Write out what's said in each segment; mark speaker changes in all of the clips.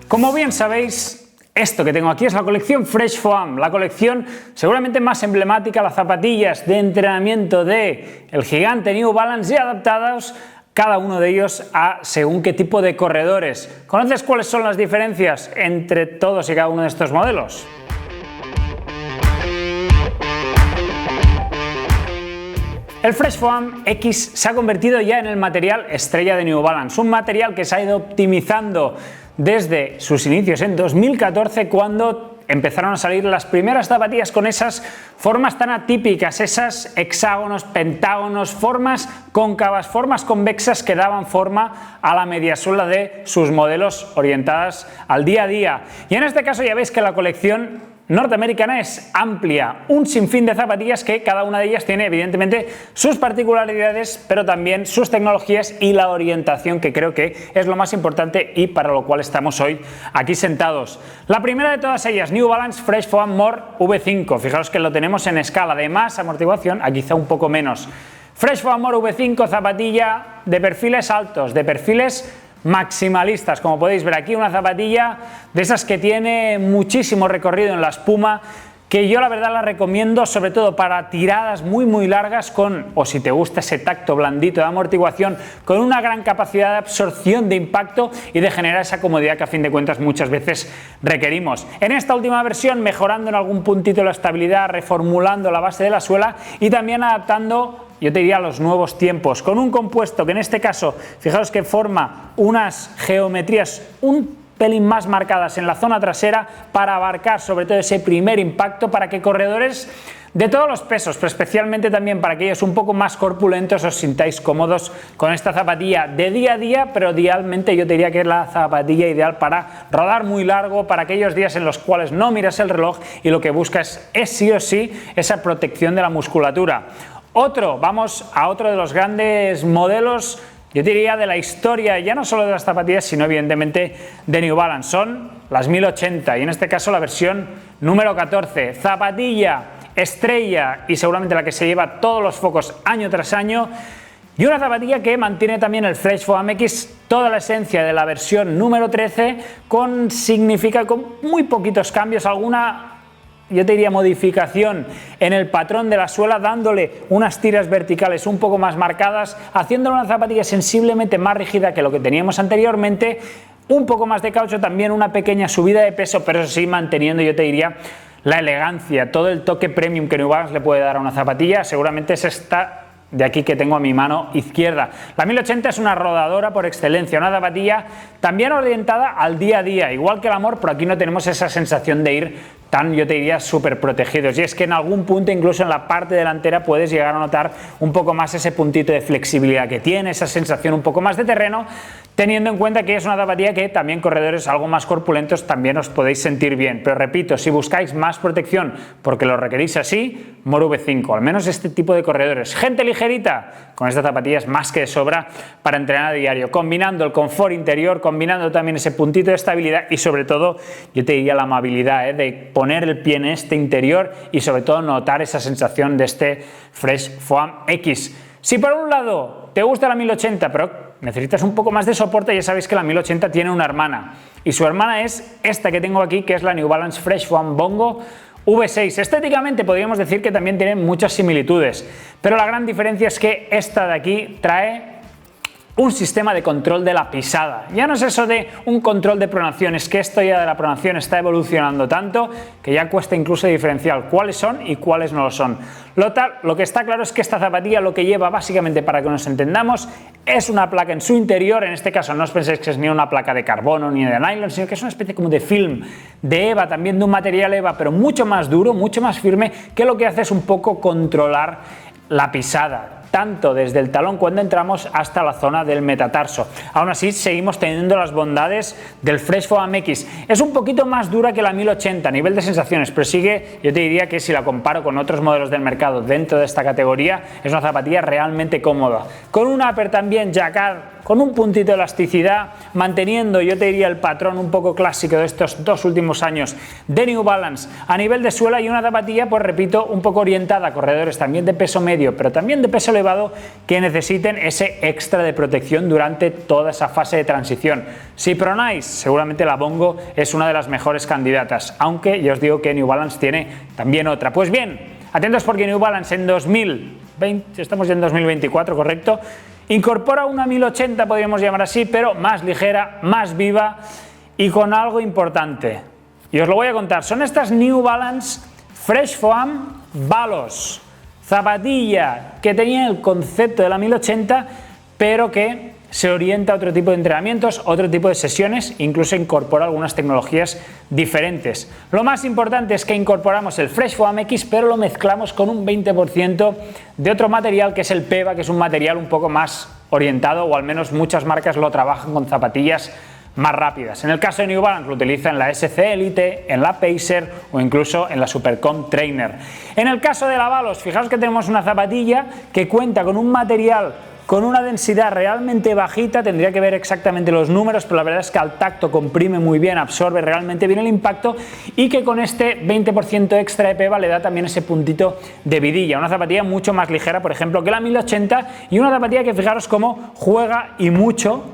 Speaker 1: Como bien sabéis, esto que tengo aquí es la colección Fresh Foam, la colección seguramente más emblemática, las zapatillas de entrenamiento del gigante New Balance y adaptados cada uno de ellos a según qué tipo de corredores. ¿Conoces cuáles son las diferencias entre todos y cada uno de estos modelos? El Fresh Foam X se ha convertido ya en el material estrella de New Balance, un material que se ha ido optimizando desde sus inicios en 2014, cuando empezaron a salir las primeras zapatillas con esas formas tan atípicas, esas hexágonos, pentágonos, formas cóncavas, formas convexas que daban forma a la mediasuela de sus modelos orientadas al día a día. Y en este caso ya veis que la colección norteamericana es amplia, un sinfín de zapatillas que cada una de ellas tiene evidentemente sus particularidades, pero también sus tecnologías y la orientación, que creo que es lo más importante y para lo cual estamos hoy aquí sentados. La primera de todas ellas, New Balance Fresh Foam More V5, fijaros que lo tenemos en escala de más amortiguación a quizá un poco menos. Fresh Foam More V5, zapatilla de perfiles altos, de perfiles maximalistas, como podéis ver aquí, una zapatilla de esas que tiene muchísimo recorrido en la espuma, que yo la verdad la recomiendo sobre todo para tiradas muy largas o si te gusta ese tacto blandito de amortiguación, con una gran capacidad de absorción de impacto y de generar esa comodidad que a fin de cuentas muchas veces requerimos. En esta última versión, mejorando en algún puntito la estabilidad, reformulando la base de la suela y también adaptando, yo te diría, a los nuevos tiempos, con un compuesto que en este caso, fijaros que forma unas geometrías un pelín más marcadas en la zona trasera para abarcar sobre todo ese primer impacto, para que corredores de todos los pesos, pero especialmente también para aquellos un poco más corpulentos, os sintáis cómodos con esta zapatilla de día a día, pero idealmente yo te diría que es la zapatilla ideal para rodar muy largo, para aquellos días en los cuales no miras el reloj y lo que buscas es sí o sí esa protección de la musculatura. Vamos a otro de los grandes modelos, yo diría, de la historia, ya no solo de las zapatillas, sino evidentemente de New Balance. Son las 1080 y en este caso la versión número 14. Zapatilla estrella y seguramente la que se lleva todos los focos año tras año. Y una zapatilla que mantiene también el Fresh Foam X, toda la esencia de la versión número 13, con muy poquitos cambios, alguna, yo te diría, modificación en el patrón de la suela, dándole unas tiras verticales un poco más marcadas, haciéndole una zapatilla sensiblemente más rígida que lo que teníamos anteriormente, un poco más de caucho, también una pequeña subida de peso, pero eso sí, manteniendo, yo te diría, la elegancia, todo el toque premium que New Balance le puede dar a una zapatilla. Seguramente es esta de aquí que tengo a mi mano izquierda. La 1080 es una rodadora por excelencia, una zapatilla también orientada al día a día, igual que el Amor, pero aquí no tenemos esa sensación de ir tan, yo te diría, súper protegidos, y es que en algún punto, incluso en la parte delantera, puedes llegar a notar un poco más ese puntito de flexibilidad que tiene, esa sensación un poco más de terreno, teniendo en cuenta que es una zapatilla que también corredores algo más corpulentos también os podéis sentir bien. Pero repito, si buscáis más protección porque lo requerís así, More V5, al menos este tipo de corredores. Gente ligerita, con esta zapatilla es más que de sobra para entrenar a diario, combinando el confort interior, combinando también ese puntito de estabilidad y sobre todo, yo te diría, la amabilidad de poner el pie en este interior y sobre todo notar esa sensación de este Fresh Foam X. Si por un lado te gusta la 1080 pero necesitas un poco más de soporte, ya sabéis que la 1080 tiene una hermana y su hermana es esta que tengo aquí, que es la New Balance Fresh Foam Bongo V6. Estéticamente podríamos decir que también tienen muchas similitudes, pero la gran diferencia es que esta de aquí trae un sistema de control de la pisada. Ya no es eso de un control de pronación, es que esto ya de la pronación está evolucionando tanto que ya cuesta incluso diferenciar cuáles son y cuáles no lo son. Lo que está claro es que esta zapatilla lo que lleva básicamente, para que nos entendamos, es una placa en su interior. En este caso no os penséis que es ni una placa de carbono ni de nylon, sino que es una especie como de film de EVA, también de un material EVA, pero mucho más duro, mucho más firme, que lo que hace es un poco controlar la pisada, tanto desde el talón cuando entramos hasta la zona del metatarso. Aún así seguimos teniendo las bondades del Fresh Foam X. Es un poquito más dura que la 1080 a nivel de sensaciones, pero sigue, yo te diría que si la comparo con otros modelos del mercado dentro de esta categoría, es una zapatilla realmente cómoda, con un upper también jacquard con un puntito de elasticidad, manteniendo, yo te diría, el patrón un poco clásico de estos 2 últimos años de New Balance a nivel de suela, y una zapatilla, pues repito, un poco orientada a corredores también de peso medio, pero también de peso elevado, que necesiten ese extra de protección durante toda esa fase de transición. Si pronáis, seguramente la Bongo es una de las mejores candidatas, aunque ya os digo que New Balance tiene también otra. Pues bien, atentos, porque New Balance en 2020, estamos ya en 2024, correcto, incorpora una 1080, podríamos llamar así, pero más ligera, más viva y con algo importante. Y os lo voy a contar. Son estas New Balance Fresh Foam Balos, zapatilla que tenía el concepto de la 1080, pero que se orienta a otro tipo de entrenamientos, otro tipo de sesiones, incluso incorpora algunas tecnologías diferentes. Lo más importante es que incorporamos el Fresh Foam X, pero lo mezclamos con un 20% de otro material, que es el PEVA, que es un material un poco más orientado, o al menos muchas marcas lo trabajan con zapatillas más rápidas. En el caso de New Balance lo utiliza en la SC Elite, en la Pacer o incluso en la Supercom Trainer. En el caso de la Balos, fijaos que tenemos una zapatilla que cuenta con un material con una densidad realmente bajita, tendría que ver exactamente los números, pero la verdad es que al tacto comprime muy bien, absorbe realmente bien el impacto, y que con este 20% extra de PEVA le da también ese puntito de vidilla. Una zapatilla mucho más ligera, por ejemplo, que la 1080, y una zapatilla que fijaros cómo juega y mucho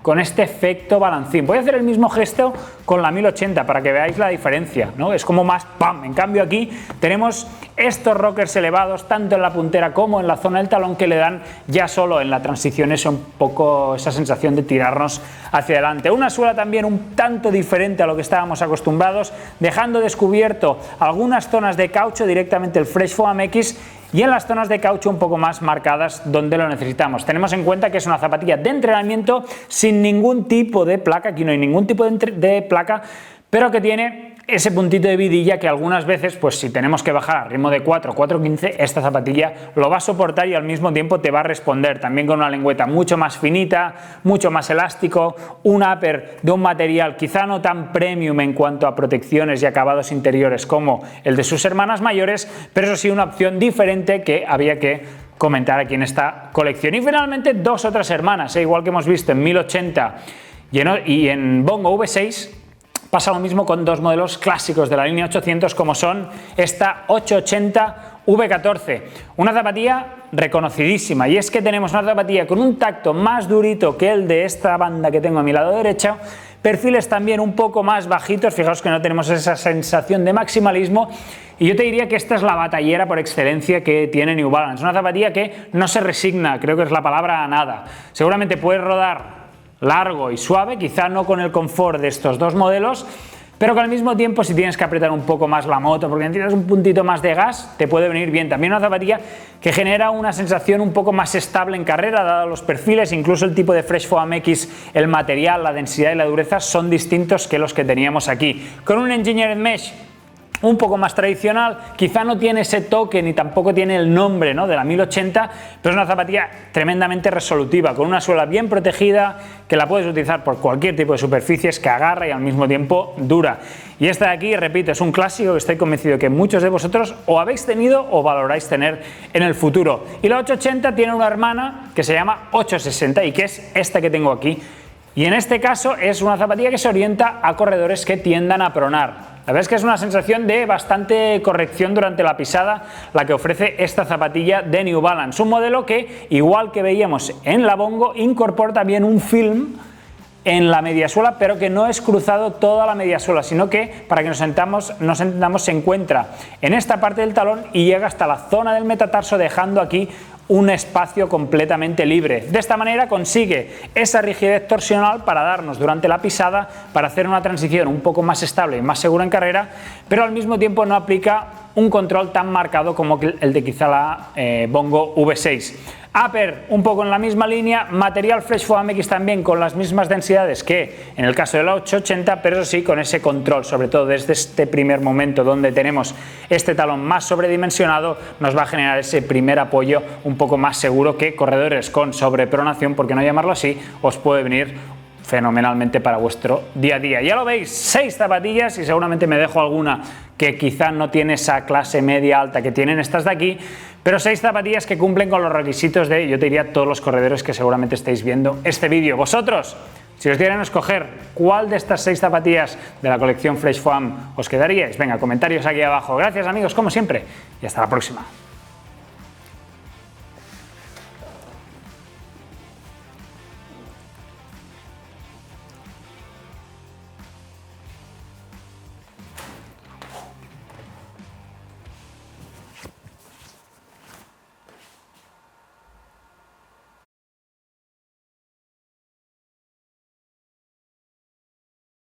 Speaker 1: con este efecto balancín. Voy a hacer el mismo gesto con la 1080 para que veáis la diferencia, ¿no? Es como más ¡pam! En cambio aquí tenemos estos rockers elevados tanto en la puntera como en la zona del talón, que le dan ya solo en la transición un poco esa sensación de tirarnos hacia adelante. Una suela también un tanto diferente a lo que estábamos acostumbrados, dejando descubierto algunas zonas de caucho, directamente el Fresh Foam X, y en las zonas de caucho un poco más marcadas donde lo necesitamos. Tenemos en cuenta que es una zapatilla de entrenamiento sin ningún tipo de placa, aquí no hay ningún tipo de placa, pero que tiene ese puntito de vidilla que algunas veces, pues si tenemos que bajar a ritmo de 4-4.15, esta zapatilla lo va a soportar y al mismo tiempo te va a responder, también con una lengüeta mucho más finita, mucho más elástico, un upper de un material quizá no tan premium en cuanto a protecciones y acabados interiores como el de sus hermanas mayores, pero eso sí, una opción diferente que había que comentar aquí en esta colección. Y finalmente, 2 otras hermanas, igual que hemos visto en 1080 y en Bongo V6, pasa lo mismo con 2 modelos clásicos de la línea 800, como son esta 880 V14, una zapatilla reconocidísima, y es que tenemos una zapatilla con un tacto más durito que el de esta banda que tengo a mi lado derecho, perfiles también un poco más bajitos, fijaos que no tenemos esa sensación de maximalismo, y yo te diría que esta es la batallera por excelencia que tiene New Balance, una zapatilla que no se resigna, creo que es la palabra, a nada. Seguramente puedes rodar largo y suave, quizá no con el confort de estos 2 modelos, pero que al mismo tiempo, si tienes que apretar un poco más la moto porque tienes un puntito más de gas, te puede venir bien. También una zapatilla que genera una sensación un poco más estable en carrera, dado los perfiles, incluso el tipo de Fresh Foam X, el material, la densidad y la dureza son distintos que los que teníamos aquí. Con un Engineered Mesh un poco más tradicional, quizá no tiene ese toque ni tampoco tiene el nombre, ¿no?, de la 1080, pero es una zapatilla tremendamente resolutiva, con una suela bien protegida, que la puedes utilizar por cualquier tipo de superficies, que agarra y al mismo tiempo dura. Y esta de aquí, repito, es un clásico que estoy convencido que muchos de vosotros o habéis tenido o valoráis tener en el futuro. Y la 880 tiene una hermana que se llama 860 y que es esta que tengo aquí. Y en este caso es una zapatilla que se orienta a corredores que tiendan a pronar. La verdad es que es una sensación de bastante corrección durante la pisada la que ofrece esta zapatilla de New Balance. Un modelo que, igual que veíamos en la Bongo, incorpora también un film en la mediasuela, pero que no es cruzado toda la mediasuela, sino que, para que nos entendamos, se encuentra en esta parte del talón y llega hasta la zona del metatarso, dejando aquí un espacio completamente libre. De esta manera consigue esa rigidez torsional para darnos durante la pisada, para hacer una transición un poco más estable y más segura en carrera, pero al mismo tiempo no aplica un control tan marcado como el de quizá la Bongo V6. Upper un poco en la misma línea, material Fresh Foam X también con las mismas densidades que en el caso de la 880, pero eso sí, con ese control, sobre todo desde este primer momento donde tenemos este talón más sobredimensionado, nos va a generar ese primer apoyo un poco más seguro que corredores con sobrepronación, por qué no llamarlo así, os puede venir fenomenalmente para vuestro día a día. Ya lo veis, 6 zapatillas y seguramente me dejo alguna que quizá no tiene esa clase media alta que tienen estas de aquí, pero 6 zapatillas que cumplen con los requisitos de, yo te diría, todos los corredores que seguramente estáis viendo este vídeo. Vosotros, si os dieran a escoger cuál de estas 6 zapatillas de la colección Fresh Foam os quedaríais, venga, comentarios aquí abajo. Gracias amigos, como siempre, y hasta la próxima.